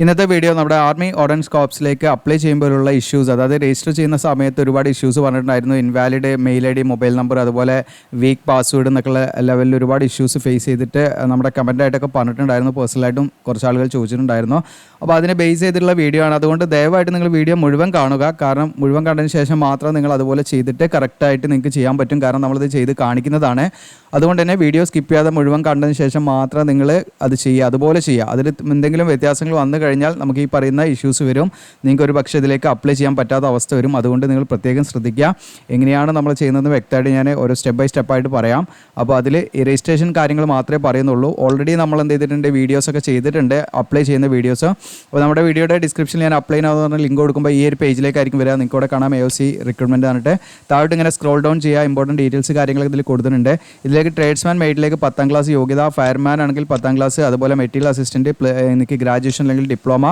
ഇന്നത്തെ വീഡിയോ നമ്മുടെ army ordnance കോർപ്സിലേക്ക് അപ്ലൈ ചെയ്യുമ്പോഴുള്ള ഇഷ്യൂസ്, അതായത് രജിസ്റ്റർ ചെയ്യുന്ന സമയത്ത് ഒരുപാട് ഇഷ്യൂസ് പറഞ്ഞിട്ടുണ്ടായിരുന്നു. Invalid mail I D, mobile number, അതുപോലെ വീക്ക് പാസ്വേഡ് എന്നൊക്കെയുള്ള ലെവലിൽ ഒരുപാട് ഇഷ്യൂസ് ഫേസ് ചെയ്തിട്ട് നമ്മുടെ കമൻറ്റായിട്ടൊക്കെ പറഞ്ഞിട്ടുണ്ടായിരുന്നു. പേഴ്സണലായിട്ടും കുറച്ച് ആളുകൾ ചോദിച്ചിട്ടുണ്ടായിരുന്നു. അപ്പോൾ അതിനെ ബേസ് ചെയ്തിട്ടുള്ള വീഡിയോ ആണ്. അതുകൊണ്ട് ദയവായിട്ട് നിങ്ങൾ വീഡിയോ മുഴുവൻ കാണുക. കാരണം മുഴുവൻ കണ്ടതിന് ശേഷം മാത്രം നിങ്ങൾ അതുപോലെ ചെയ്തിട്ട് കറക്റ്റായിട്ട് നിങ്ങൾക്ക് ചെയ്യാൻ പറ്റും. കാരണം നമ്മളിത് ചെയ്ത് കാണിക്കുന്നതാണ്. അതുകൊണ്ട് തന്നെ വീഡിയോ സ്കിപ്പ് ചെയ്യാതെ മുഴുവൻ കണ്ടതിന് ശേഷം മാത്രം നിങ്ങൾ അത് ചെയ്യുക, അതുപോലെ ചെയ്യുക. അതിൽ എന്തെങ്കിലും വ്യത്യാസങ്ങൾ വന്നു കഴിഞ്ഞാൽ നമുക്ക് ഈ പറയുന്ന ഇഷ്യൂസ് വരും. നിങ്ങൾക്ക് ഒരു പക്ഷേ ഇതിലേക്ക് അപ്ലൈ ചെയ്യാൻ പറ്റാത്ത അവസ്ഥ വരും. അതുകൊണ്ട് നിങ്ങൾ പ്രത്യേകം ശ്രദ്ധിക്കുക. എങ്ങനെയാണ് നമ്മൾ ചെയ്യുന്നത് വ്യക്തമായിട്ട് ഞാൻ ഓരോ സ്റ്റെപ്പ് ബൈ സ്റ്റെപ്പായിട്ട് പറയാം. അപ്പോൾ അതിൽ ഈ രജിസ്ട്രേഷൻ കാര്യങ്ങൾ മാത്രമേ പറയുന്നുള്ളൂ. ഓൾറെഡി നമ്മൾ എന്ത് ചെയ്തിട്ടുണ്ട്, വീഡിയോസൊക്കെ ചെയ്തിട്ടുണ്ട്, അപ്ലൈ ചെയ്യുന്ന വീഡിയോസ്. അപ്പോൾ നമ്മുടെ വീഡിയോയുടെ ഡിസ്ക്രിപ്ഷനിൽ ഞാൻ അപ്ലൈ ആവുന്ന പറഞ്ഞ ലിങ്ക് കൊടുക്കുമ്പോൾ ഈ ഒരു പേജിലേക്കായിരിക്കും വരിക. നിങ്ങൾക്ക് ഇവിടെ കാണാം AOC റിക്രൂട്ട്മെൻറ്റ് പറഞ്ഞിട്ട്. താഴോട്ട് ഇങ്ങനെ സ്ക്രോൾ ഡൗൺ ചെയ്യുക. ഇമ്പോർട്ടൻറ്റ് ഡീറ്റെയിൽസ് കാര്യങ്ങളൊക്കെ ഇതിൽ കൊടുത്തിട്ടുണ്ട്. ഇതിലേക്ക് ട്രേഡ്സ്മാൻ മെയ്ഡിലേക്ക് 10ാം ക്ലാസ് യോഗ്യത, ഫയർമാൻ ആണെങ്കിൽ 10ാം ക്ലാസ്, അതുപോലെ മെറ്റീരിയൽ അസിസ്റ്റൻറ്റ് എനിക്ക് ഗ്രാജുവേഷൻ അല്ലെങ്കിൽ ഡിപ്ലോമ,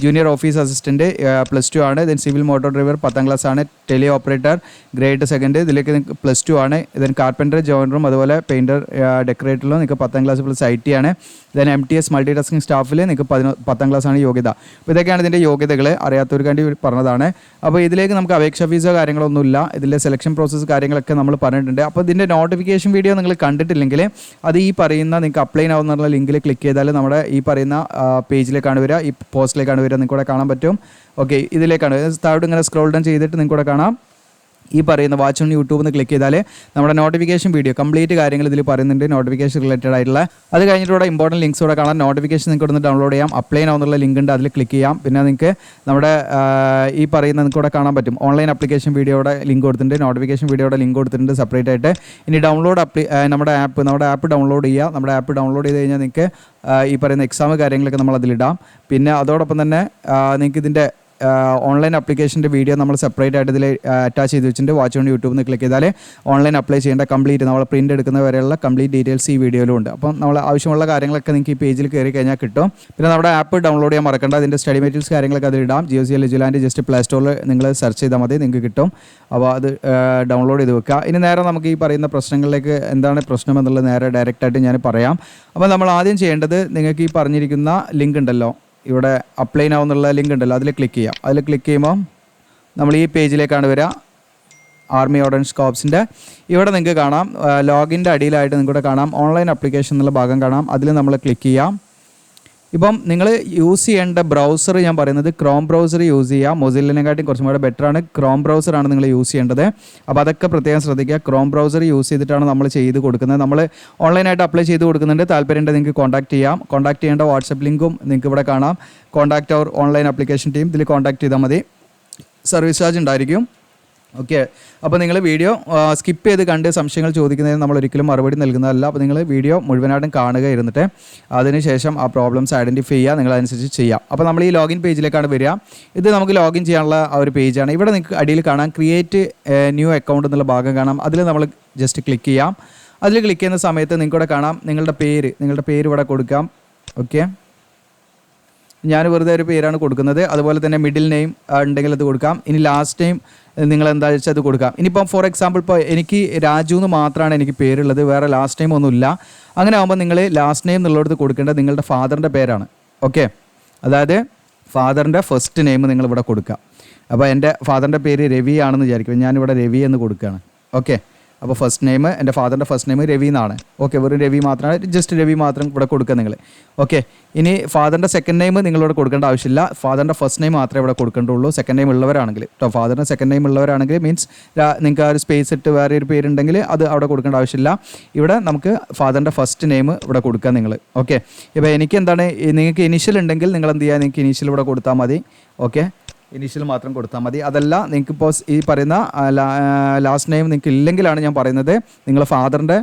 ജൂനിയർ ഓഫീസ് അസിസ്റ്റൻറ്റ് +2 ആണ്. Then civil motor driver 10ാം class ആണ്. ടെലി ഓപ്പറേറ്റർ ഗ്രേഡ് 2 ഇതിലേക്ക് +2 ആണ്. ദെൻ കാർപ്പൻറ്റർ, ജോയിനറും അതുപോലെ പെയിൻറ്റർ ഡെക്കറേറ്ററിലും നിങ്ങൾക്ക് 10ാം ക്ലാസ് പ്ലസ് IT ആണ്. ദെൻ MTS മൾട്ടി ടാസ്കിംഗ് സ്റ്റാഫിൽ നിങ്ങൾക്ക് 10ാം ക്ലാസ് ആണ് യോഗ്യത. അപ്പോൾ ഇതൊക്കെയാണ് ഇതിൻ്റെ യോഗ്യതകൾ. അറിയാത്തവർക്ക് വേണ്ടി പറഞ്ഞതാണ്. അപ്പോൾ ഇതിലേക്ക് നമുക്ക് അപേക്ഷ ഫീസോ കാര്യങ്ങളൊന്നുമില്ല. ഇതിൻ്റെ സെലക്ഷൻ പ്രോസസ്സ് കാര്യങ്ങളൊക്കെ നമ്മൾ പറഞ്ഞിട്ടുണ്ട്. അപ്പോൾ ഇതിൻ്റെ നോട്ടിഫിക്കേഷൻ വീഡിയോ നിങ്ങൾ കണ്ടിട്ടില്ലെങ്കിൽ അത് ഈ പറയുന്ന നിങ്ങൾക്ക് അപ്ലൈ ആവുന്നുള്ള ലിങ്കിൽ ക്ലിക്ക് ചെയ്താൽ നമ്മുടെ ഈ പറയുന്ന പേജിലേക്കാണ് വരിക, ഈ പോസ്റ്റിലേക്കാണ് വരിക. നിങ്ങൾക്ക് ഇവിടെ കാണാൻ പറ്റും. ഓക്കെ, ഇതിലേക്കാണ്. താഴോട്ട് ഇങ്ങനെ സ്ക്രോൾ ഡൗൺ ചെയ്തിട്ട് നിങ്ങൾക്ക് ഇവിടെ കാണാം ഈ പറയുന്ന വാച്ച് ഓൺ യൂട്യൂബ് എന്ന് ക്ലിക്ക് ചെയ്താൽ നമ്മുടെ നോട്ടിഫിക്കേഷൻ വീഡിയോ കംപ്ലീറ്റ് കാര്യങ്ങൾ ഇതിൽ പറയുന്നുണ്ട്, നോട്ടിഫിക്കേഷൻ റിലേറ്റഡ് ആയിട്ടുള്ള. അത് കഴിഞ്ഞിട്ട് ഇവിടെ ഇമ്പോർട്ടൻറ്റ് ലിങ്ക്സ് ഇവിടെ കാണാം. നോട്ടിഫിക്കേഷൻ നിങ്ങൾക്ക് ഇവിടെ നിന്ന് ഡൗൺലോഡ് ചെയ്യാം. അപ്ലൈ ആവുന്നുള്ള ലിങ്ക് ഉണ്ട്, അതിൽ ക്ലിക്ക് ചെയ്യാം. പിന്നെ നിങ്ങൾക്ക് നമ്മുടെ ഈ പറയുന്ന നിങ്ങൾക്ക് ഇവിടെ കാണാൻ പറ്റും ഓൺലൈൻ ആപ്ലിക്കേഷൻ വീഡിയോയുടെ ലിങ്ക് കൊടുത്തിട്ടുണ്ട്, നോട്ടിഫിക്കേഷൻ വീഡിയോയുടെ ലിങ്ക് കൊടുത്തിട്ടുണ്ട് സെപ്പറേറ്റ് ആയിട്ട്. ഇനി ഡൗൺലോഡ് നമ്മുടെ ആപ്പ് ഡൗൺലോഡ് ചെയ്യുക. നമ്മുടെ ആപ്പ് ഡൗൺലോഡ് ചെയ്ത് കഴിഞ്ഞാൽ നിങ്ങൾക്ക് ഈ പറയുന്ന എക്സാം കാര്യങ്ങളൊക്കെ നമ്മൾ അതിലിടാം. പിന്നെ അതോടൊപ്പം തന്നെ നിങ്ങൾക്ക് ഇതിൻ്റെ ഓൺലൈൻ ആപ്ലിക്കേഷൻ്റെ വീഡിയോ നമ്മൾ സെപ്പറേറ്റ് ആയിട്ട് ഇതിൽ അറ്റാച്ച് ചെയ്ത് വെച്ചിട്ടുണ്ട്. വാച്ച് ഓൺ യൂട്യൂബ് എന്ന് ക്ലിക്ക് ചെയ്താൽ ഓൺലൈൻ അപ്ലൈ ചെയ്യേണ്ട കംപ്ലീറ്റ് നമ്മൾ പ്രിൻ്റ് എടുക്കുന്ന വരെയുള്ള കംപ്ലീറ്റ് ഡീറ്റെയിൽസ് ഈ വീഡിയോയിലും ഉണ്ട്. അപ്പം നമ്മൾ ആവശ്യമുള്ള കാര്യങ്ങളൊക്കെ നിങ്ങൾക്ക് ഈ പേജിൽ കയറി കഴിഞ്ഞാൽ കിട്ടും. പിന്നെ നമ്മുടെ ആപ്പ് ഡൗൺലോഡ് ചെയ്യാൻ മറക്കണ്ട. അതിൻ്റെ സ്റ്റഡി മെറ്റീരിയൽസ് കാര്യങ്ങളൊക്കെ അതിലിടാം. GOCL എജുലാൻഡ് ജസ്റ്റ് പ്ലേ സ്റ്റോറിൽ നിങ്ങൾ സെർച്ച് ചെയ്താൽ മതി, നിങ്ങൾക്ക് കിട്ടും. അപ്പോൾ അത് ഡൗൺലോഡ് ചെയ്ത് വെക്കുക. ഇനി നേരെ നമുക്ക് ഈ പറയുന്ന പ്രശ്നങ്ങളിലേക്ക് എന്താണ് പ്രശ്നം എന്നുള്ളത് നേരെ ഡയറക്റ്റായിട്ട് ഞാൻ പറയാം. അപ്പോൾ നമ്മൾ ആദ്യം ചെയ്യേണ്ടത്, നിങ്ങൾക്ക് ഈ പറഞ്ഞിരിക്കുന്ന ലിങ്ക് ഉണ്ടല്ലോ, ഇവിടെ അപ്ലൈ നൗ എന്നുള്ള ലിങ്ക് ഉണ്ടല്ലോ, അതിൽ ക്ലിക്ക് ചെയ്യാം. അതിൽ ക്ലിക്ക് ചെയ്യുമ്പോൾ നമ്മൾ ഈ പേജിലേക്കാണ് വരിക, ആർമി ഓർഡിനൻസ് കോർപ്സിൻ്റെ. ഇവിടെ നിങ്ങൾക്ക് കാണാം ലോഗിൻ്റെ അടിയിലായിട്ട് നിങ്ങൾക്ക് കാണാം ഓൺലൈൻ ആപ്ലിക്കേഷൻ എന്നുള്ള ഭാഗം കാണാം. അതിൽ നമ്മൾ ക്ലിക്ക് ചെയ്യാം. ഇപ്പം നിങ്ങൾ യൂസ് ചെയ്യേണ്ട ബ്രൗസർ ഞാൻ പറയുന്നത് ക്രോം ബ്രൗസർ യൂസ് ചെയ്യുക. മൊസില്ലനെക്കാട്ടും കുറച്ചും കൂടെ ബെറ്ററാണ് ക്രോം ബ്രൗസറാണ് നിങ്ങൾ യൂസ് ചെയ്യേണ്ടത്. അപ്പോൾ അതൊക്കെ പ്രത്യേകം ശ്രദ്ധിക്കുക. ക്രോം ബ്രൗസർ യൂസ് ചെയ്തിട്ടാണ് നമ്മൾ ചെയ്ത് കൊടുക്കുന്നത്. നമ്മൾ ഓൺലൈനായിട്ട് അപ്ലൈ ചെയ്ത് കൊടുക്കുന്നുണ്ട്. താല്പര്യമുണ്ടെങ്കിൽ നിങ്ങൾക്ക് കോൺടാക്ട് ചെയ്യാം. കോൺടാക്ട് ചെയ്യേണ്ട വാട്സപ്പ് ലിങ്കും നിങ്ങൾക്ക് ഇവിടെ കാണാം. കോൺടാക്ട് അവർ ഓൺലൈൻ ആപ്ലിക്കേഷൻ ടീം, ഇതിൽ കോൺടാക്ട് ചെയ്താൽ മതി. സർവീസ് ചാർജ് ഉണ്ടായിരിക്കും. ഓക്കെ, അപ്പോൾ നിങ്ങൾ വീഡിയോ സ്കിപ്പ് ചെയ്ത് കണ്ട് സംശയങ്ങൾ ചോദിക്കുന്നതിന് നമ്മൾ ഒരിക്കലും മറുപടി നൽകുന്നതല്ല. അപ്പോൾ നിങ്ങൾ വീഡിയോ മുഴുവനായിട്ടും കാണുക ഇരുന്നിട്ട്. അതിനുശേഷം ആ പ്രോബ്ലംസ് ഐഡൻറ്റിഫൈ ചെയ്യുക, നിങ്ങൾ അതനുസരിച്ച് ചെയ്യാം. അപ്പോൾ നമ്മൾ ഈ ലോഗിൻ പേജിലേക്കാണ് വരിക. ഇത് നമുക്ക് ലോഗിൻ ചെയ്യാനുള്ള ആ ഒരു പേജാണ്. ഇവിടെ നിങ്ങൾക്ക് അടിയിൽ കാണാം ക്രിയേറ്റ് ന്യൂ അക്കൗണ്ട് എന്നുള്ള ഭാഗം കാണാം. അതിൽ നമ്മൾ ജസ്റ്റ് ക്ലിക്ക് ചെയ്യാം. അതിൽ ക്ലിക്ക് ചെയ്യുന്ന സമയത്ത് നിങ്ങൾക്കിവിടെ കാണാം നിങ്ങളുടെ പേര് ഇവിടെ കൊടുക്കാം. ഓക്കെ, ഞാൻ വെറുതെ ഒരു പേരാണ് കൊടുക്കുന്നത്. അതുപോലെ തന്നെ മിഡിൽ നെയിം ഉണ്ടെങ്കിൽ അത് കൊടുക്കാം. ഇനി ലാസ്റ്റ് നെയിം നിങ്ങൾ എന്താ വെച്ചാൽ അത് കൊടുക്കാം. ഇനിയിപ്പം ഫോർ എക്സാമ്പിൾ ഇപ്പോൾ എനിക്ക് രാജു എന്ന് മാത്രമാണ് എനിക്ക് പേരുള്ളത്, വേറെ ലാസ്റ്റ് നെയിം ഒന്നുമില്ല. അങ്ങനെ ആകുമ്പോൾ നിങ്ങൾ ലാസ്റ്റ് നെയിം എന്നുള്ളിടത്ത് കൊടുക്കേണ്ടത് നിങ്ങളുടെ ഫാദറിൻ്റെ പേരാണ്. ഓക്കെ, അതായത് ഫാദറിൻ്റെ ഫസ്റ്റ് നെയിം നിങ്ങൾ ഇവിടെ കൊടുക്കുക. അപ്പോൾ എൻ്റെ ഫാദറിൻ്റെ പേര് രവി ആണെന്ന് വിചാരിക്കും, ഞാനിവിടെ രവി എന്ന് കൊടുക്കുകയാണ്. ഓക്കെ, അപ്പോൾ ഫസ്റ്റ് നെയിം എൻ്റെ ഫാദറിൻ്റെ ഫസ്റ്റ് നെയിം രവി എന്നാണ്. ഓക്കെ, വെറും രവി മാത്രമാണ്, ജസ്റ്റ് രവി മാത്രം ഇവിടെ കൊടുക്കുക നിങ്ങൾ. ഓക്കെ, ഇനി ഫാദറിൻ്റെ സെക്കൻഡ് നെയിം നിങ്ങളിവിടെ കൊടുക്കേണ്ട ആവശ്യമില്ല. ഫാദറിൻ്റെ ഫസ്റ്റ് നെയിം മാത്രമേ ഇവിടെ കൊടുക്കേണ്ടുള്ളൂ. സെക്കൻഡ് നെയിം ഉള്ളവരാണെങ്കിൽ കേട്ടോ, ഫാദറിൻ്റെ സെക്കൻഡ് നെയിം ഉള്ളവരാണെങ്കിൽ മീൻസ് നിങ്ങൾക്ക് ആ ഒരു സ്പേസ് ഇട്ട് വേറെ ഒരു പേരുണ്ടെങ്കിൽ അത് അവിടെ കൊടുക്കേണ്ട ആവശ്യമില്ല. ഇവിടെ നമുക്ക് ഫാദറിൻ്റെ ഫസ്റ്റ് നെയിം ഇവിടെ കൊടുക്കുക നിങ്ങൾ. ഓക്കെ, ഇപ്പോൾ എനിക്ക് എന്താണ്, നിങ്ങൾക്ക് ഇനീഷ്യൽ ഉണ്ടെങ്കിൽ നിങ്ങൾ എന്ത് ചെയ്യുക, നിങ്ങൾക്ക് ഇനീഷ്യൽ ഇവിടെ കൊടുത്താൽ മതി. ഓക്കെ, ഇനീഷ്യൽ മാത്രം കൊടുത്താൽ മതി. അതല്ല നിങ്ങൾക്കിപ്പോൾ ഈ പറയുന്ന ലാസ്റ്റ് നെയിം നിങ്ങൾക്ക് ഇല്ലെങ്കിലാണ് ഞാൻ പറയുന്നത് നിങ്ങൾ ഫാദറിൻ്റെ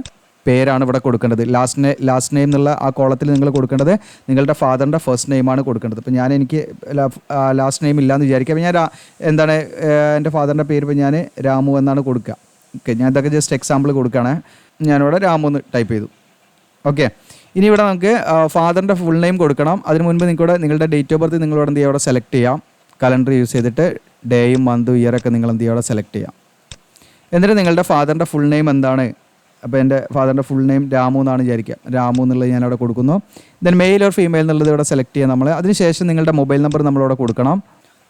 പേരാണ് ഇവിടെ കൊടുക്കേണ്ടത്. ലാസ്റ്റ് നെയിം എന്നുള്ള ആ കോളത്തിൽ നിങ്ങൾ കൊടുക്കേണ്ടത് നിങ്ങളുടെ ഫാദറിൻ്റെ ഫസ്റ്റ് നെയിമാണ് കൊടുക്കേണ്ടത്. ഇപ്പോൾ എനിക്ക് ലാസ്റ്റ് നെയിം ഇല്ലയെന്ന് വിചാരിക്കുക. അപ്പോൾ ഞാൻ എന്താണ് എൻ്റെ ഫാദറിൻ്റെ പേര് ഇപ്പോൾ ഞാൻ രാമു എന്നാണ് കൊടുക്കുക. ഓക്കെ, ഞാൻ ഇതൊക്കെ ജസ്റ്റ് എക്സാമ്പിൾ കൊടുക്കുകയാണ്. ഞാനിവിടെ രാമു എന്ന് ടൈപ്പ് ചെയ്തു. ഓക്കെ, ഇനി ഇവിടെ നമുക്ക് ഫാദറിൻ്റെ ഫുൾ നെയിം കൊടുക്കണം. അതിന് മുൻപ് നിങ്ങളുടെ ഡേറ്റ് ഓഫ് ബർത്ത് നിങ്ങളിവിടെ എന്ത് ചെയ്യുക, ഇവിടെ സെലക്ട് ചെയ്യാം. കലണ്ടർ യൂസ് ചെയ്തിട്ട് ഡേയും മന്തും ഇയറൊക്കെ നിങ്ങൾ എന്ത് ചെയ്യുക, അവിടെ സെലക്ട് ചെയ്യാം. എന്നിട്ട് നിങ്ങളുടെ ഫാദറിൻ്റെ ഫുൾ നെയിം എന്താണ് അപ്പോൾ എൻ്റെ ഫാദറിൻ്റെ ഫുൾ നെയിം രാമു എന്നാണ് വിചാരിക്കുക. രാമു എന്നുള്ളത് ഞാൻ അവിടെ കൊടുക്കുന്നു. ദെൻ മെയിൽ ഓർ ഫീമെയിൽ എന്നുള്ളത് ഇവിടെ സെലക്ട് ചെയ്യാം നമ്മൾ. അതിനുശേഷം നിങ്ങളുടെ മൊബൈൽ നമ്പർ നമ്മളവിടെ കൊടുക്കണം.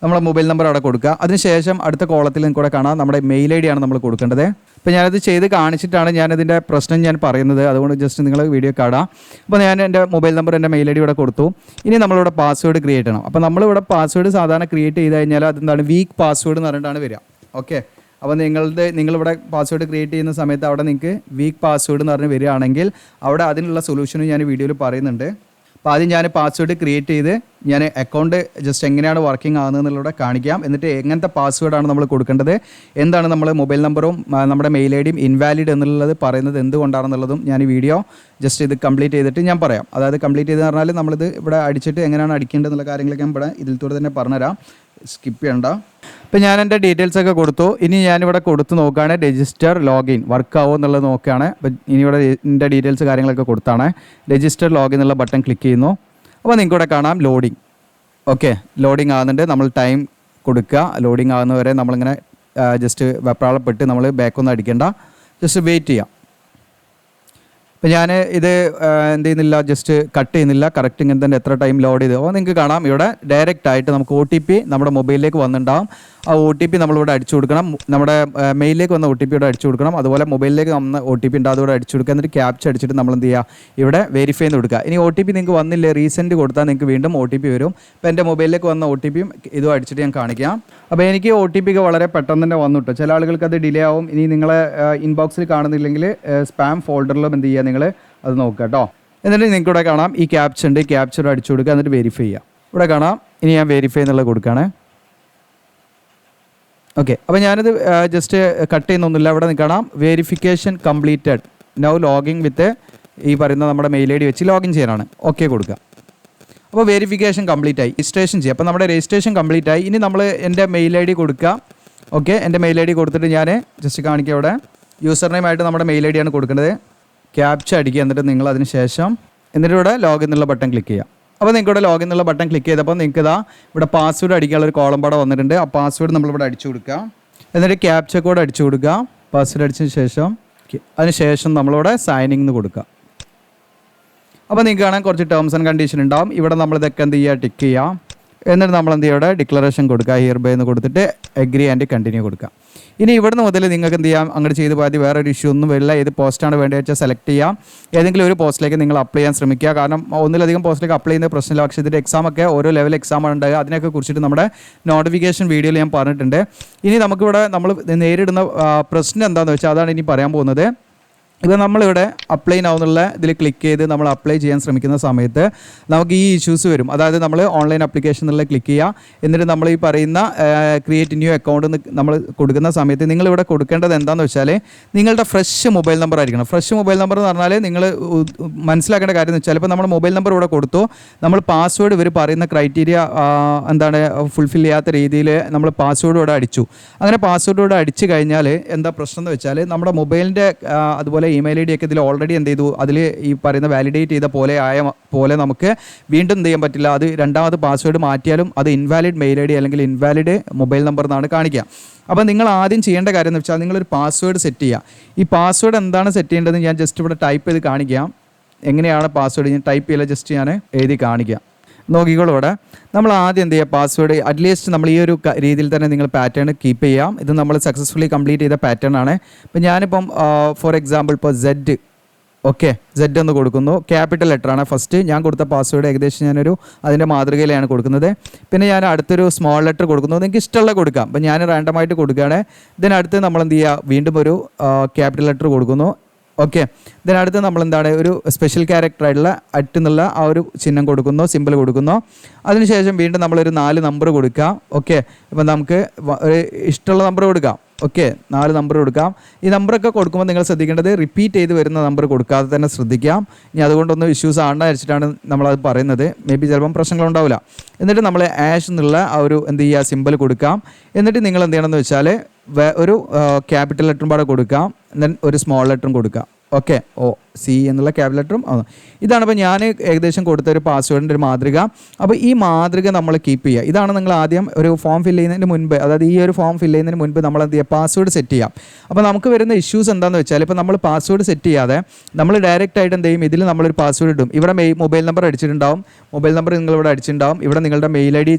നമ്മളെ മൊബൈൽ നമ്പർ അവിടെ കൊടുക്കുക. അതിനുശേഷം അടുത്ത കോളത്തിൽ കൂടെ കാണാം നമ്മുടെ മെയിൽ ഐ ഡി ആണ് നമ്മൾ കൊടുക്കേണ്ടത്. അപ്പോൾ ഞാനത് ചെയ്ത് കാണിച്ചിട്ടാണ് ഞാനതിൻ്റെ പ്രശ്നം ഞാൻ പറയുന്നത്. അതുകൊണ്ട് ജസ്റ്റ് നിങ്ങൾ വീഡിയോ കാണാം. അപ്പോൾ ഞാൻ എൻ്റെ മൊബൈൽ നമ്പർ എൻ്റെ മെയിൽ ഐ ഡി ഇവിടെ കൊടുത്തു. ഇനി നമ്മളിവിടെ പാസ്വേഡ് ക്രിയേറ്റ് ചെയ്യണം. അപ്പോൾ നമ്മളിവിടെ പാസ്വേഡ് സാധാരണ ക്രിയേറ്റ് ചെയ്ത് കഴിഞ്ഞാൽ അതെന്താണ് വീക്ക് പാസ്വേഡ് എന്ന് പറഞ്ഞിട്ടാണ് വരിക. ഓക്കെ, അപ്പോൾ നിങ്ങളിവിടെ പാസ്വേഡ് ക്രിയേറ്റ് ചെയ്യുന്ന സമയത്ത് അവിടെ നിങ്ങൾക്ക് വീക്ക് പാസ്വേഡ് എന്ന് പറഞ്ഞ് വരികയാണെങ്കിൽ അവിടെ അതിനുള്ള സൊല്യൂഷനും ഞാൻ വീഡിയോയിൽ പറയുന്നുണ്ട്. അപ്പോൾ ആദ്യം ഞാൻ പാസ്വേഡ് ക്രിയേറ്റ് ചെയ്ത് ഞാൻ അക്കൗണ്ട് ജസ്റ്റ് എങ്ങനെയാണ് വർക്കിംഗ് ആകുന്നത് എന്നുള്ളത് കാണിക്കാം. എന്നിട്ട് എങ്ങനത്തെ പാസ്വേഡാണ് നമ്മൾ കൊടുക്കേണ്ടത്, എന്താണ് നമ്മൾ മൊബൈൽ നമ്പറും നമ്മുടെ മെയിൽ ഐ ഡിയും ഇൻവാലിഡ് എന്നുള്ളത് പറയുന്നത് എന്തുകൊണ്ടാണെന്നുള്ളതും ഞാൻ ഈ വീഡിയോ ജസ്റ്റ് ഇത് കംപ്ലീറ്റ് ചെയ്തിട്ട് ഞാൻ പറയാം. അതായത് കംപ്ലീറ്റ് ചെയ്തെന്ന് പറഞ്ഞാൽ നമ്മളിത് ഇവിടെ അടിച്ചിട്ട് എങ്ങനെയാണ് അടിക്കേണ്ടത് എന്നുള്ള കാര്യങ്ങളൊക്കെ ഞാൻ ഇവിടെ ഇതിലൂടെ തന്നെ പറഞ്ഞുതരാം. സ്കിപ്പ് ചെയ്യണ്ട. ഇപ്പോൾ ഞാൻ എൻ്റെ ഡീറ്റെയിൽസ് ഒക്കെ കൊടുത്തു. ഇനി ഞാനിവിടെ കൊടുത്ത് നോക്കുകയാണ് രജിസ്റ്റർ ലോഗിൻ വർക്ക് ആവുമോ എന്നുള്ളത് നോക്കുകയാണ്. അപ്പോൾ ഇനി ഇവിടെ എൻ്റെ ഡീറ്റെയിൽസ് കാര്യങ്ങളൊക്കെ കൊടുത്താണ്. രജിസ്റ്റർ ലോഗിൻ എന്നുള്ള ബട്ടൺ ക്ലിക്ക് ചെയ്യുന്നു. അപ്പോൾ നിങ്ങൾക്ക് ഇവിടെ കാണാം ലോഡിങ്. ഓക്കെ, ലോഡിങ് ആകുന്നുണ്ട്. നമ്മൾ ടൈം കൊടുക്കുക. ലോഡിങ് ആകുന്നവരെ നമ്മളിങ്ങനെ ജസ്റ്റ് വെപ്രാളപ്പെട്ട് നമ്മൾ ബാക്കൊന്നും അടിക്കേണ്ട, ജസ്റ്റ് വെയിറ്റ് ചെയ്യാം. അപ്പോൾ ഞാൻ ഇത് എന്ത് ചെയ്യുന്നില്ല, ജസ്റ്റ് കട്ട് ചെയ്യുന്നില്ല. കറക്റ്റ് ഇങ്ങനെ തന്നെ എത്ര ടൈം ലോഡ് ചെയ്ത്. അപ്പോൾ നിങ്ങൾക്ക് കാണാം ഇവിടെ ഡയറക്റ്റ് ആയിട്ട് നമുക്ക് OTP നമ്മുടെ മൊബൈലിലേക്ക് വന്നിട്ടുണ്ടാകും. ആ OTP നമ്മളിവിടെ അടിച്ചു കൊടുക്കണം. നമ്മുടെ മെയിലിലേക്ക് വന്ന OTP ഇവിടെ അടിച്ചു കൊടുക്കണം. അതുപോലെ മൊബൈലിലേക്ക് വന്ന OTP ഉണ്ട്, അതുകൂടെ അടിച്ചു കൊടുക്കുക. എന്നിട്ട് ക്യാപ്ച അടിച്ചിട്ട് നമ്മൾ എന്ത് ചെയ്യുക, ഇവിടെ വെരിഫൈ എന്ന് കൊടുക്കുക. ഇനി OTP നിങ്ങൾക്ക് വന്നില്ലേ, റീസെൻറ്റ് കൊടുത്താൽ നിങ്ങൾക്ക് വീണ്ടും OTP വരും. അപ്പോൾ എൻ്റെ മൊബൈലിലേക്ക് വന്ന OTPയും ഇതും അടിച്ചിട്ട് ഞാൻ കാണിക്കാം. അപ്പോൾ എനിക്ക് OTP ഒക്കെ വളരെ പെട്ടെന്ന് തന്നെ വന്നിട്ട്. ചില ആളുകൾക്ക് അത് ഡിലേ ആവും. ഇനി നിങ്ങളെ ഇൻബോക്സിൽ കാണുന്നില്ലെങ്കിൽ സ്പാം ഫോൾഡറിലും എന്ത് ചെയ്യുക, നിങ്ങൾ അത് നോക്കുക കേട്ടോ. എന്നിട്ട് നിങ്ങൾക്ക് ഇവിടെ കാണാം ഈ ക്യാപ്ച ഉണ്ട്, ക്യാപ്ചർ അടിച്ചു കൊടുക്കുക. എന്നിട്ട് വെരിഫൈ ചെയ്യുക. ഇവിടെ കാണാം. ഇനി ഞാൻ വെരിഫൈ എന്നുള്ളത് കൊടുക്കുകയാണ്. ഓക്കെ, അപ്പോൾ ഞാനിത് ജസ്റ്റ് കട്ട് ചെയ്യുന്നൊന്നുമില്ല. ഇവിടെ കാണാം വെരിഫിക്കേഷൻ കംപ്ലീറ്റഡ്, നൗ ലോഗിൻ വിത്ത് ഈ പറയുന്ന നമ്മുടെ മെയിൽ ഐ ഡി വെച്ച് ലോഗിൻ ചെയ്യാനാണ്. ഓക്കെ കൊടുക്കുക. അപ്പോൾ വെരിഫിക്കേഷൻ കംപ്ലീറ്റ് ആയി. രജിസ്ട്രേഷൻ ചെയ്യുക. അപ്പോൾ നമ്മുടെ രജിസ്ട്രേഷൻ കംപ്ലീറ്റ് ആയി. ഇനി നമ്മൾ എൻ്റെ മെയിൽ ഐ ഡി കൊടുക്കുക. ഓക്കെ, എൻ്റെ മെയിൽ ഐ ഡി കൊടുത്തിട്ട് ഞാൻ ജസ്റ്റ് കാണിക്കുക. ഇവിടെ യൂസർ നെയിം ആയിട്ട് നമ്മുടെ മെയിൽ ഐ ഡി ആണ് കൊടുക്കുന്നത്. ക്യാപ്ച അടിക്കുക. എന്നിട്ട് നിങ്ങൾ അതിന് ശേഷം ഇവിടെ ലോഗിൻ എന്നുള്ള ബട്ടൺ ക്ലിക്ക് ചെയ്യുക. അപ്പോൾ നിങ്ങൾക്ക് ഇവിടെ ലോഗിൻ എന്നുള്ള ബട്ടൺ ക്ലിക്ക് ചെയ്തപ്പോൾ നിങ്ങൾക്ക് ഇതാ ഇവിടെ പാസ്വേഡ് അടിക്കാനുള്ള ഒരു കോളം പാടെ വന്നിട്ടുണ്ട്. ആ പാസ്വേഡ് നമ്മളിവിടെ അടിച്ചു കൊടുക്കുക. എന്നിട്ട് ക്യാപ്ച കോഡ് അടിച്ചു കൊടുക്കുക. പാസ്വേഡ് അടിച്ചതിന് ശേഷം അതിന് ശേഷം നമ്മളിവിടെ സൈനിങ് എന്ന് കൊടുക്കുക. അപ്പോൾ നിങ്ങൾക്ക് കാണാൻ കുറച്ച് ടേംസ് ആൻഡ് കണ്ടീഷൻ ഉണ്ടാവും. ഇവിടെ നമ്മളിതൊക്കെ എന്ത് ചെയ്യുക, ടിക്ക് ചെയ്യുക. എന്നിട്ട് നമ്മൾ എന്ത് ചെയ്യുക, ഇവിടെ ഡിക്ലറേഷൻ കൊടുക്കുക. ഹിയർ ബൈ എന്ന് കൊടുത്തിട്ട് എഗ്രി ആൻഡ് കണ്ടിന്യൂ കൊടുക്കുക. ഇനി ഇവിടുന്ന് മുതൽ നിങ്ങൾക്ക് എന്ത് ചെയ്യാം, അങ്ങോട്ട് ചെയ്ത് പോയാൽ വേറെ ഒരു ഇഷ്യൂ ഒന്നും വരില്ല. ഏത് പോസ്റ്റാണ് വേണ്ടത് വെച്ചാൽ സെലക്ട് ചെയ്യാം. ഏതെങ്കിലും ഒരു പോസ്റ്റിലേക്ക് നിങ്ങൾ അപ്ലൈ ചെയ്യാൻ ശ്രമിക്കുക. കാരണം ഒന്നിലധികം പോസ്റ്റിലേക്ക് അപ്ലൈ ചെയ്യുന്ന പ്രശ്നമില്ല. പക്ഷേ ഇതിൻ്റെ എക്സാമൊക്കെ ഓരോ ലെവൽ എക്സാമാണ് ഉണ്ടാകുക. അതിനൊക്കെ കുറിച്ചിട്ട് നമ്മുടെ നോട്ടിഫിക്കേഷൻ വീഡിയോയിൽ ഞാൻ പറഞ്ഞിട്ടുണ്ട്. ഇനി നമുക്കിവിടെ നമ്മൾ നേരിടുന്ന പ്രശ്നം എന്താണെന്ന് വെച്ചാൽ അതാണ് ഇനി പറയാൻ പോകുന്നത്. ഇപ്പോൾ നമ്മളിവിടെ അപ്ലൈ ആവുന്നുള്ള ഇതിൽ ക്ലിക്ക് ചെയ്ത് നമ്മൾ അപ്ലൈ ചെയ്യാൻ ശ്രമിക്കുന്ന സമയത്ത് നമുക്ക് ഈ ഇഷ്യൂസ് വരും. അതായത് നമ്മൾ ഓൺലൈൻ ആപ്ലിക്കേഷൻ എന്നുള്ള ക്ലിക്ക് ചെയ്യുക. എന്നിട്ട് നമ്മൾ ഈ പറയുന്ന ക്രിയേറ്റ് ന്യൂ അക്കൗണ്ട് നമ്മൾ കൊടുക്കുന്ന സമയത്ത് നിങ്ങളിവിടെ കൊടുക്കേണ്ടത് എന്താണെന്ന് വെച്ചാൽ നിങ്ങളുടെ ഫ്രഷ് മൊബൈൽ നമ്പർ ആയിരിക്കണം. ഫ്രഷ് മൊബൈൽ നമ്പർ എന്ന് പറഞ്ഞാൽ നിങ്ങൾ മനസ്സിലാക്കേണ്ട കാര്യം എന്ന് വെച്ചാൽ ഇപ്പോൾ നമ്മൾ മൊബൈൽ നമ്പർ ഇവിടെ കൊടുത്തു, നമ്മൾ പാസ്വേഡ് ഇവർ പറയുന്ന ക്രൈറ്റീരിയ എന്താണ് ഫുൾഫിൽ ചെയ്യാത്ത രീതിയിൽ നമ്മൾ പാസ്വേഡ് ഇവിടെ അടിച്ചു. അങ്ങനെ പാസ്വേഡ് ഇവിടെ അടിച്ചു കഴിഞ്ഞാൽ എന്താ പ്രശ്നം എന്ന് വെച്ചാൽ നമ്മുടെ മൊബൈലിൻ്റെ അതുപോലെ ഇമെയിൽ ഐ ഡി ഒക്കെ ഇതിൽ ഓൾറെഡി എന്ത് ചെയ്തു, അതിൽ ഈ പറയുന്ന വാലിഡേറ്റ് ചെയ്ത പോലെ നമുക്ക് വീണ്ടും എന്ത് ചെയ്യാൻ പറ്റില്ല. അത് രണ്ടാമത് പാസ്വേഡ് മാറ്റിയാലും അത് ഇൻവാലിഡ് മെയിൽ ഐ ഡി അല്ലെങ്കിൽ ഇൻവാലിഡ് മൊബൈൽ നമ്പർ എന്നാണ് കാണിക്കുക. അപ്പോൾ നിങ്ങൾ ആദ്യം ചെയ്യേണ്ട കാര്യം എന്ന് വെച്ചാൽ നിങ്ങളൊരു പാസ്വേഡ് സെറ്റ് ചെയ്യുക. ഈ പാസ്വേഡ് എന്താണ് സെറ്റ് ചെയ്യേണ്ടത് ഞാൻ ജസ്റ്റ് ഇവിടെ ടൈപ്പ് ചെയ്ത് കാണിക്കാം. എങ്ങനെയാണ് പാസ്വേഡ് ഞാൻ ടൈപ്പ് ചെയ്യില്ല, ജസ്റ്റ് ഞാൻ എഴുതി കാണിക്കാം. നോക്കിക്കോളൂ. ഇവിടെ നമ്മൾ ആദ്യം എന്ത് ചെയ്യുക, പാസ്വേഡ് അറ്റ്ലീസ്റ്റ് നമ്മൾ ഈ ഒരു രീതിയിൽ തന്നെ നിങ്ങൾ പാറ്റേൺ കീപ്പ് ചെയ്യാം. ഇത് നമ്മൾ സക്സസ്ഫുള്ളി കംപ്ലീറ്റ് ചെയ്ത പാറ്റേൺ ആണ്. ഇപ്പം ഞാനിപ്പം ഫോർ എക്സാമ്പിൾ ഇപ്പോൾ Z, ഓക്കെ Z എന്ന് കൊടുക്കുന്നു. ക്യാപിറ്റൽ ലെറ്ററാണ് ഫസ്റ്റ്. ഞാൻ കൊടുത്ത പാസ്വേഡ് ഏകദേശം ഞാനൊരു അതിൻ്റെ മാതൃകയിലാണ് കൊടുക്കുന്നത്. പിന്നെ ഞാൻ അടുത്തൊരു സ്മോൾ ലെറ്റർ കൊടുക്കുന്നു. നിങ്ങൾക്ക് ഇഷ്ടമുള്ള കൊടുക്കാം. അപ്പം ഞാൻ റാൻഡമായിട്ട് കൊടുക്കുകയാണ്. ഇതിനടുത്ത് നമ്മൾ എന്ത് ചെയ്യുക, വീണ്ടും ഒരു ക്യാപിറ്റൽ ലെറ്റർ കൊടുക്കുന്നു. ഓക്കെ, ഇതിനടുത്ത് നമ്മൾ എന്താണ് ഒരു സ്പെഷ്യൽ ക്യാരക്ടറായിട്ടുള്ള എന്നുള്ള ആ ഒരു ചിഹ്നം കൊടുക്കുന്നു, സിമ്പിൾ കൊടുക്കുന്നു. അതിനുശേഷം വീണ്ടും നമ്മളൊരു 4 നമ്പർ കൊടുക്കുക. ഓക്കെ, ഇപ്പം നമുക്ക് ഒരു ഇഷ്ടമുള്ള നമ്പർ കൊടുക്കാം. ഓക്കെ, 4 നമ്പർ കൊടുക്കാം. ഈ നമ്പറൊക്കെ കൊടുക്കുമ്പോൾ നിങ്ങൾ ശ്രദ്ധിക്കേണ്ടത് റിപ്പീറ്റ് ചെയ്ത് വരുന്ന നമ്പർ കൊടുക്കാതെ തന്നെ ശ്രദ്ധിക്കാം. ഇനി അതുകൊണ്ടൊന്നും ഇഷ്യൂസ് ആണെന്ന് വെച്ചിട്ടാണ് നമ്മളത് പറയുന്നത്. മേ ബി ചിലപ്പം പ്രശ്നങ്ങളുണ്ടാവില്ല. എന്നിട്ട് നമ്മൾ ആഷ് എന്നുള്ള ആ ഒരു എന്ത് ചെയ്യുക, സിമ്പിൾ കൊടുക്കാം. എന്നിട്ട് നിങ്ങൾ എന്ത് ചെയ്യണമെന്ന് വെച്ചാൽ ഒരു ക്യാപിറ്റൽ ലെറ്ററും പാടെ കൊടുക്കാം. ദെൻ ഒരു സ്മോൾ ലെറ്ററും കൊടുക്കാം. ഓക്കെ, സി എന്നുള്ള ക്യാപ് ലെറ്ററും ഇതാണ്. ഇപ്പോൾ ഞാൻ ഏകദേശം കൊടുത്ത ഒരു പാസ്വേഡിൻ്റെ ഒരു മാതൃക. അപ്പോൾ ഈ മാതൃക നമ്മൾ കീപ്പ് ചെയ്യുക. ഇതാണ് നിങ്ങൾ ആദ്യം ഒരു ഫോം ഫില്ല് ചെയ്യുന്നതിന് മുൻപ്, അതായത് ഈ ഒരു ഫോം ഫില്ല് ചെയ്യുന്നതിന് മുൻപ് നമ്മൾ എന്ത് ചെയ്യുക, പാസ്വേഡ് സെറ്റ് ചെയ്യാം. അപ്പോൾ നമുക്ക് വരുന്ന ഇഷ്യൂസ് എന്താണെന്ന് വെച്ചാൽ, ഇപ്പോൾ നമ്മൾ പാസ്വേഡ് സെറ്റ് ചെയ്യാതെ നമ്മൾ ഡയറക്റ്റ് ആയിട്ട് എന്ത് ചെയ്യും, ഇതിൽ നമ്മളൊരു പാസ്വേഡ് ഇടും. ഇവിടെ മൊബൈൽ നമ്പർ അടിച്ചിട്ടുണ്ടാവും, മൊബൈൽ നമ്പർ നിങ്ങളിവിടെ അടിച്ചിട്ടുണ്ടാവും, ഇവിടെ നിങ്ങളുടെ മെയിൽ ID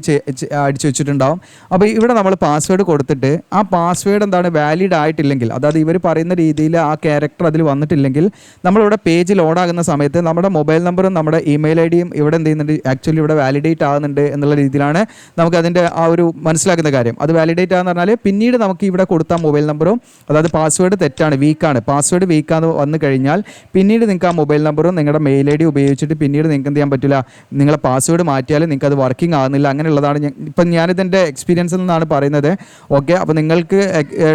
അടിച്ചു വെച്ചിട്ടുണ്ടാവും. അപ്പോൾ ഇവിടെ നമ്മൾ പാസ്വേഡ് കൊടുത്തിട്ട് ആ പാസ്വേഡ് എന്താണ് വാലിഡ് ആയിട്ടില്ലെങ്കിൽ, അതായത് ഇവർ പറയുന്ന രീതിയിൽ ആ ക്യാരക്ടർ അതിൽ വന്നിട്ടില്ലെങ്കിൽ, നമ്മളിവിടെ പേജ് ലോഡാകുന്ന സമയത്ത് നമ്മുടെ മൊബൈൽ നമ്പറും നമ്മുടെ ഇമെയിൽ IDയും ഇവിടെ എന്ത് ചെയ്യുന്നുണ്ട്, ആക്ച്വലി ഇവിടെ വാലിഡേറ്റ് ആകുന്നുണ്ട് എന്നുള്ള രീതിയിലാണ് നമുക്കതിൻ്റെ ആ ഒരു മനസ്സിലാക്കുന്ന കാര്യം. അത് വാലിഡേറ്റ് ആകുന്ന പറഞ്ഞാൽ പിന്നീട് നമുക്ക് ഇവിടെ കൊടുത്ത മൊബൈൽ നമ്പറും, അതായത് പാസ്വേഡ് തെറ്റാണ്, വീക്കാണ്, പാസ്വേഡ് വീക്കാന്ന് വന്നു കഴിഞ്ഞാൽ പിന്നീട് നിങ്ങൾക്ക് ആ മൊബൈൽ നമ്പറും നിങ്ങളുടെ മെയിൽ ID ഉപയോഗിച്ചിട്ട് പിന്നീട് നിങ്ങൾക്ക് എന്ത് ചെയ്യാൻ പറ്റില്ല, നിങ്ങളെ പാസ്വേഡ് മാറ്റിയാൽ നിങ്ങൾക്ക് അത് വർക്കിംഗ് ആകുന്നില്ല. അങ്ങനെയുള്ളതാണ് ഇപ്പം ഞാനിതിൻ്റെ എക്സ്പീരിയൻസിൽ നിന്നാണ് പറയുന്നത്. ഓക്കെ, അപ്പോൾ നിങ്ങൾക്ക്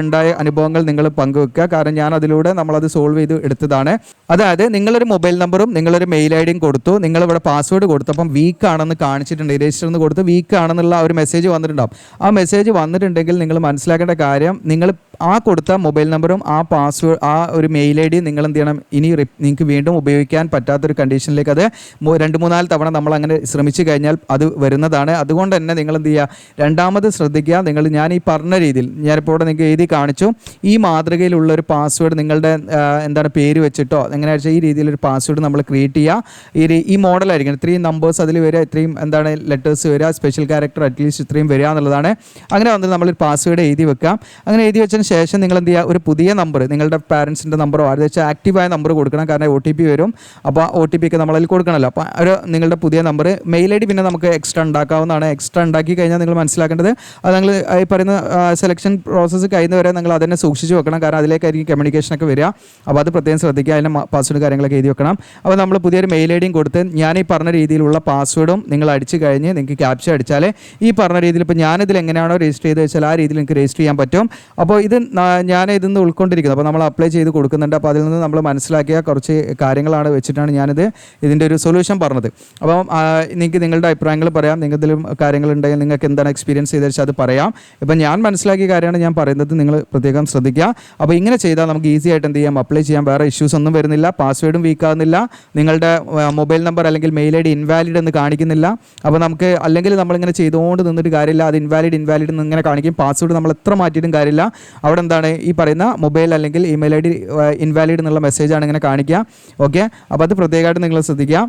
ഉണ്ടായ അനുഭവങ്ങൾ നിങ്ങൾ പങ്കുവെക്കുക. കാരണം ഞാൻ അതിലൂടെ നമ്മളത് സോൾവ് ചെയ്ത് എടുത്തതാണ്. അതായത് നിങ്ങളൊരു മൊബൈൽ നമ്പറും നിങ്ങളൊരു മെയിൽ IDയും കൊടുത്തു, നിങ്ങളിവിടെ പാസ്വേഡ് കൊടുത്തപ്പം വീക്ക് ആണെന്ന് കാണിച്ചിട്ടുണ്ട്, രജിസ്റ്റർ എന്ന് കൊടുത്ത് വീക്ക് ആണെന്നുള്ള ഒരു മെസ്സേജ് വന്നിട്ടുണ്ടാവും. ആ മെസ്സേജ് വന്നിട്ടുണ്ടെങ്കിൽ നിങ്ങൾ മനസ്സിലാക്കേണ്ട കാര്യം, നിങ്ങൾ ആ കൊടുത്ത മൊബൈൽ നമ്പറും ആ പാസ്വേഡ് ആ ഒരു മെയിൽ ID നിങ്ങൾ എന്ത് ചെയ്യണം, ഇനി നിങ്ങൾക്ക് വീണ്ടും ഉപയോഗിക്കാൻ പറ്റാത്തൊരു കണ്ടീഷനിലേക്ക് അത് 2-3 തവണ നമ്മൾ അങ്ങനെ ശ്രമിച്ചു കഴിഞ്ഞാൽ അത് വരുന്നതാണ്. അതുകൊണ്ട് തന്നെ നിങ്ങൾ എന്ത് ചെയ്യുക, രണ്ടാമത് ശ്രദ്ധിക്കുക. ഞാൻ ഈ പറഞ്ഞ രീതിയിൽ ഞാനിപ്പോൾ ഇവിടെ നിങ്ങൾക്ക് എഴുതി കാണിച്ചു, ഈ മാതൃകയിലുള്ള ഒരു പാസ്വേഡ് നിങ്ങളുടെ എന്താണ് പേര് വെച്ചിട്ടോ എങ്ങനെയാ വെച്ചാൽ ഈ രീതിയിലൊരു പാസ്വേഡ് നമ്മൾ ക്രിയേറ്റ് ചെയ്യുക. ഈ മോഡലായിരിക്കണം, 3 നമ്പേഴ്സ് അതിൽ വരിക, ഇത്രയും എന്താണ് ലെറ്റേഴ്സ് വരിക, സ്പെഷ്യൽ ക്യാരക്ടർ അറ്റ്ലീസ്റ്റ് ഇത്രയും വരിക എന്നുള്ളതാണ്. അങ്ങനെ വന്നിട്ട് നമ്മളൊരു പാസ്വേഡ് എഴുതി വെക്കാം. അങ്ങനെ എഴുതി വെച്ചതിന് ശേഷം നിങ്ങൾ എന്ത് ചെയ്യുക, ഒരു പുതിയ നമ്പർ, നിങ്ങളുടെ പാരൻസിൻ്റെ നമ്പറോ അത് വെച്ചാൽ ആക്റ്റീവായ നമ്പർ കൊടുക്കണം. കാരണം OTP വരും, അപ്പോൾ OTP ഒക്കെ നമ്മളതിൽ കൊടുക്കണമല്ലോ. അപ്പോൾ നിങ്ങളുടെ പുതിയ നമ്പർ, മെയിൽ ID പിന്നെ നമുക്ക് എക്സ്ട്രാ ഉണ്ടാക്കാവുന്നതാണ്. എക്സ്ട്രാ ഉണ്ടാക്കി കഴിഞ്ഞാൽ നിങ്ങൾ മനസ്സിലാക്കേണ്ടത്, അത് നിങ്ങൾ ഈ പറയുന്ന സെലക്ഷൻ പ്രോസസ്സ് കഴിയുന്നവരെ നിങ്ങൾ അതിനെ സൂക്ഷിച്ച് വെക്കണം. കാരണം അതിലേക്കായിരിക്കും കമ്മ്യൂണിക്കേഷനൊക്കെ വരിക. അപ്പോൾ അത് പ്രത്യേകം ശ്രദ്ധിക്കുക, അതിൻ്റെ പാസ്വേഡ് കാര്യങ്ങളൊക്കെ എഴുതി വെക്കണം. അപ്പോൾ നമ്മൾ പുതിയൊരു മെയിൽ IDയും കൊടുത്ത് ഞാൻ ഈ പറഞ്ഞ രീതിയിലുള്ള പാസ്വേഡും നിങ്ങൾ അടിച്ച് കഴിഞ്ഞ് നിങ്ങൾക്ക് ക്യാപ്ച അടിച്ചാൽ ഈ പറഞ്ഞ രീതിയിൽ ഇപ്പോൾ ഞാനിതിൽ എങ്ങനെയാണോ രജിസ്റ്റർ ചെയ്ത് വെച്ചാൽ ആ രീതിയിൽ നിങ്ങൾക്ക് രജിസ്റ്റർ ചെയ്യാൻ പറ്റും. അപ്പോൾ ഇത് ഞാൻ ഇതിൽ നിന്ന് ഉൾക്കൊണ്ടിരിക്കുന്നത്. അപ്പോൾ നമ്മൾ അപ്ലൈ ചെയ്ത് കൊടുക്കുന്നുണ്ട്. അപ്പോൾ അതിൽ നിന്ന് നമ്മൾ മനസ്സിലാക്കിയ കുറച്ച് കാര്യങ്ങളാണ് വെച്ചിട്ടാണ് ഇതിൻ്റെ ഒരു സൊല്യൂഷൻ പറഞ്ഞത്. അപ്പം നിങ്ങൾക്ക് നിങ്ങളുടെ അഭിപ്രായങ്ങൾ പറയാം, നിങ്ങൾക്കും കാര്യങ്ങളുണ്ടെങ്കിൽ നിങ്ങൾക്ക് എന്താണ് എക്സ്പീരിയൻസ് ചെയ്ത് വെച്ചാൽ അത് പറയാം. ഇപ്പം ഞാൻ മനസ്സിലാക്കിയ കാര്യമാണ് ഞാൻ പറയുന്നത്, നിങ്ങൾ പ്രത്യേകം ശ്രദ്ധിക്കുക. അപ്പോൾ ഇങ്ങനെ ചെയ്താൽ നമുക്ക് ഈസി ആയിട്ട് എന്ത് ചെയ്യാം, അപ്ലൈ ചെയ്യാം. വേറെ ഇഷ്യൂസ് ഒന്നും വരുന്നില്ല, പാസ്വേഡും വീക്ക് ആകുന്നില്ല, നിങ്ങളുടെ മൊബൈൽ നമ്പർ അല്ലെങ്കിൽ മെയിൽ ID ഇൻവാലിഡ് എന്ന് കാണിക്കുന്നില്ല. അപ്പോൾ നമുക്ക് അല്ലെങ്കിൽ നമ്മളിങ്ങനെ ചെയ്തുകൊണ്ട് നിന്നിട്ട് കാര്യമില്ല, അത് ഇൻവാലിഡ് എന്ന് ഇങ്ങനെ കാണിക്കും. പാസ്വേഡ് നമ്മൾ എത്ര മാറ്റിയിട്ടും കാര്യമില്ല, അവിടെ എന്താണ് ഈ പറയുന്ന മൊബൈൽ അല്ലെങ്കിൽ ഇമെയിൽ ID ഇൻവാലിഡ് എന്നുള്ള മെസ്സേജാണ് ഇങ്ങനെ കാണിക്കുക. ഓക്കെ, അപ്പോൾ അത് പ്രത്യേകമായിട്ട് നിങ്ങൾ ശ്രദ്ധിക്കുക.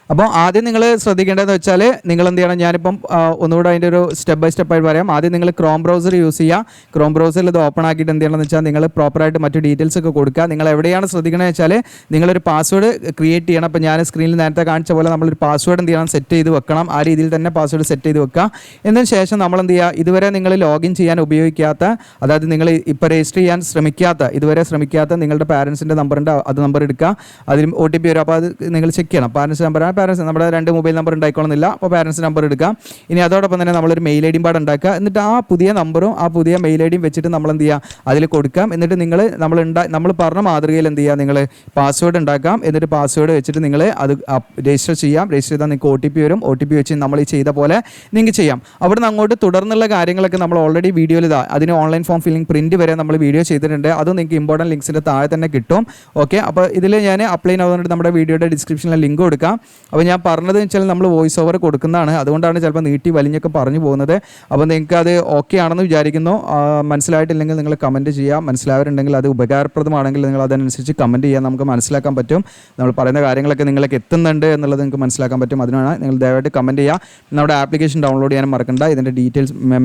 അപ്പോൾ ആദ്യം നിങ്ങൾ ശ്രദ്ധിക്കേണ്ടതെന്ന് വെച്ചാൽ നിങ്ങൾ എന്ത് ചെയ്യണം, ഞാനിപ്പം ഒന്നുകൂടെ അതിൻ്റെ ഒരു സ്റ്റെപ്പ് ബൈ സ്റ്റെപ്പായിട്ട് പറയാം. ആദ്യം നിങ്ങൾ ക്രോം ബ്രൗസർ യൂസ് ചെയ്യുക. ക്രോം ബ്രൗസറിൽ ഇത് ഓപ്പൺ ആക്കിയിട്ട് എന്ത് ചെയ്യണമെന്ന് വെച്ചാൽ നിങ്ങൾ പ്രോപ്പറായിട്ട് മറ്റു ഡീറ്റെയിൽസ് ഒക്കെ കൊടുക്കുക. നിങ്ങൾ എവിടെയാണ് ശ്രദ്ധിക്കണമെന്ന് വെച്ചാൽ നിങ്ങളൊരു പാസ്വേഡ് ക്രിയേറ്റ് ചെയ്യണം. അപ്പോൾ ഞാൻ സ്ക്രീനിൽ നേരത്തെ കാണിച്ച പോലെ നമ്മളൊരു പാസ്വേഡ് എന്ത് ചെയ്യണം, സെറ്റ് ചെയ്ത് വെക്കണം. ആ രീതിയിൽ തന്നെ പാസ്വേഡ് സെറ്റ് ചെയ്ത് വെക്കുക. എന്നതിന് ശേഷം നമ്മൾ എന്ത് ചെയ്യുക, ഇതുവരെ നിങ്ങൾ ലോഗിൻ ചെയ്യാൻ ഉപയോഗിക്കാത്ത, അതായത് നിങ്ങൾ ഇപ്പോൾ രജിസ്റ്റർ ചെയ്യാൻ ഇതുവരെ ശ്രമിക്കാത്ത നിങ്ങളുടെ പാരൻസിൻ്റെ നമ്പറിൻ്റെ അത് നമ്പർ എടുക്കുക. അതിലും OTP വരും. അപ്പോൾ അത് നിങ്ങൾ ചെക്ക് ചെയ്യണം. പാരൻസ് നമ്പറാണ്, പാരൻസ് നമ്മുടെ 2 മൊബൈൽ നമ്പർ ഉണ്ടായിക്കോളുന്നില്ല. അപ്പോൾ പാരൻസ് നമ്പർ എടുക്കാം. ഇനി അതോടൊപ്പം തന്നെ നമ്മളൊരു മെയിൽ IDയും പാടെ ഉണ്ടാക്കുക. എന്നിട്ട് ആ പുതിയ നമ്പറും ആ പുതിയ മെയിൽ IDയും വെച്ചിട്ട് നമ്മൾ എന്ത് ചെയ്യുക, അതിൽ കൊടുക്കാം. എന്നിട്ട് നമ്മൾ പറഞ്ഞ മാതൃകയിൽ എന്ത് ചെയ്യുക, നിങ്ങൾ പാസ്വേഡ് ഉണ്ടാക്കാം. എന്നിട്ട് പാസ്വേഡ് വെച്ചിട്ട് നിങ്ങൾ അത് രജിസ്റ്റർ ചെയ്യാം. രജിസ്റ്റർ ചെയ്താൽ നിങ്ങൾക്ക് OTP വരും. OTP വെച്ച് നമ്മൾ ഈ ചെയ്ത പോലെ നിങ്ങൾക്ക് ചെയ്യാം. അവിടുന്ന് അങ്ങോട്ട് തുടർന്നുള്ള കാര്യങ്ങളൊക്കെ നമ്മൾ ഓൾറെഡി വീഡിയോയിൽ അതിന് ഓൺലൈൻ ഫോം ഫില്ലിംഗ് പ്രിൻറ്റ് വരെ നമ്മൾ വീഡിയോ ചെയ്തിട്ടുണ്ട്. അത് നിങ്ങൾക്ക് ഇമ്പോർട്ടൻറ്റ് ലിങ്ക്സിൻ്റെ താഴെ തന്നെ കിട്ടും. ഓക്കെ, അപ്പോൾ ഇതിൽ ഞാൻ അപ്ലൈ ആവുന്നതുകൊണ്ട് നമ്മുടെ വീഡിയോയുടെ ഡിസ്ക്രിപ്ഷനിൽ ലിങ്ക് കൊടുക്കാം. അപ്പോൾ ഞാൻ പറഞ്ഞത് വെച്ചാൽ നമ്മൾ വോയിസ് ഓവർ കൊടുക്കുന്നതാണ്, അതുകൊണ്ടാണ് ചിലപ്പോൾ നീട്ടി വലിഞ്ഞൊക്കെ പറഞ്ഞു പോകുന്നത്. അപ്പോൾ നിങ്ങൾക്ക് അത് ഓക്കെ ആണെന്ന് വിചാരിക്കുന്നു. മനസ്സിലായിട്ടില്ലെങ്കിൽ നിങ്ങൾ കമൻറ്റ് ചെയ്യുക. മനസ്സിലായവരുണ്ടെങ്കിൽ അത് ഉപകാരപ്രദമാണെങ്കിൽ നിങ്ങൾ അതനുസരിച്ച് കമൻറ്റ് ചെയ്യാൻ നമുക്ക് മനസ്സിലാക്കാൻ പറ്റും. നമ്മൾ പറയുന്ന കാര്യങ്ങളൊക്കെ നിങ്ങൾക്ക് എത്തുന്നുണ്ട് എന്നുള്ളത് നിങ്ങൾക്ക് മനസ്സിലാക്കാൻ പറ്റും. അതിനാണ് നിങ്ങൾ ദയവായിട്ട് കമൻറ്റ് ചെയ്യുക. നമ്മുടെ ആപ്ലിക്കേഷൻ ഡൗൺലോഡ് ചെയ്യാനും മറക്കണ്ട. ഇതിൻ്റെ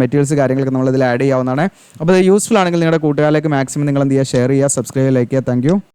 മെറ്റീരിയൽസ് കാര്യങ്ങളൊക്കെ നമ്മൾ ഇതിൽ ആഡ് ചെയ്യാവുന്നതാണ്. അപ്പോൾ ഇത് യൂസ്ഫുൾ ആണെങ്കിൽ നിങ്ങളുടെ കൂട്ടുകാരിലേക്ക് മാക്സിമം നിങ്ങൾ എന്ത് ചെയ്യുക, ഷെയർ ചെയ്യുക, സബ്സ്ക്രൈബ്, ലൈക്ക് ചെയ്യുക. Thank you.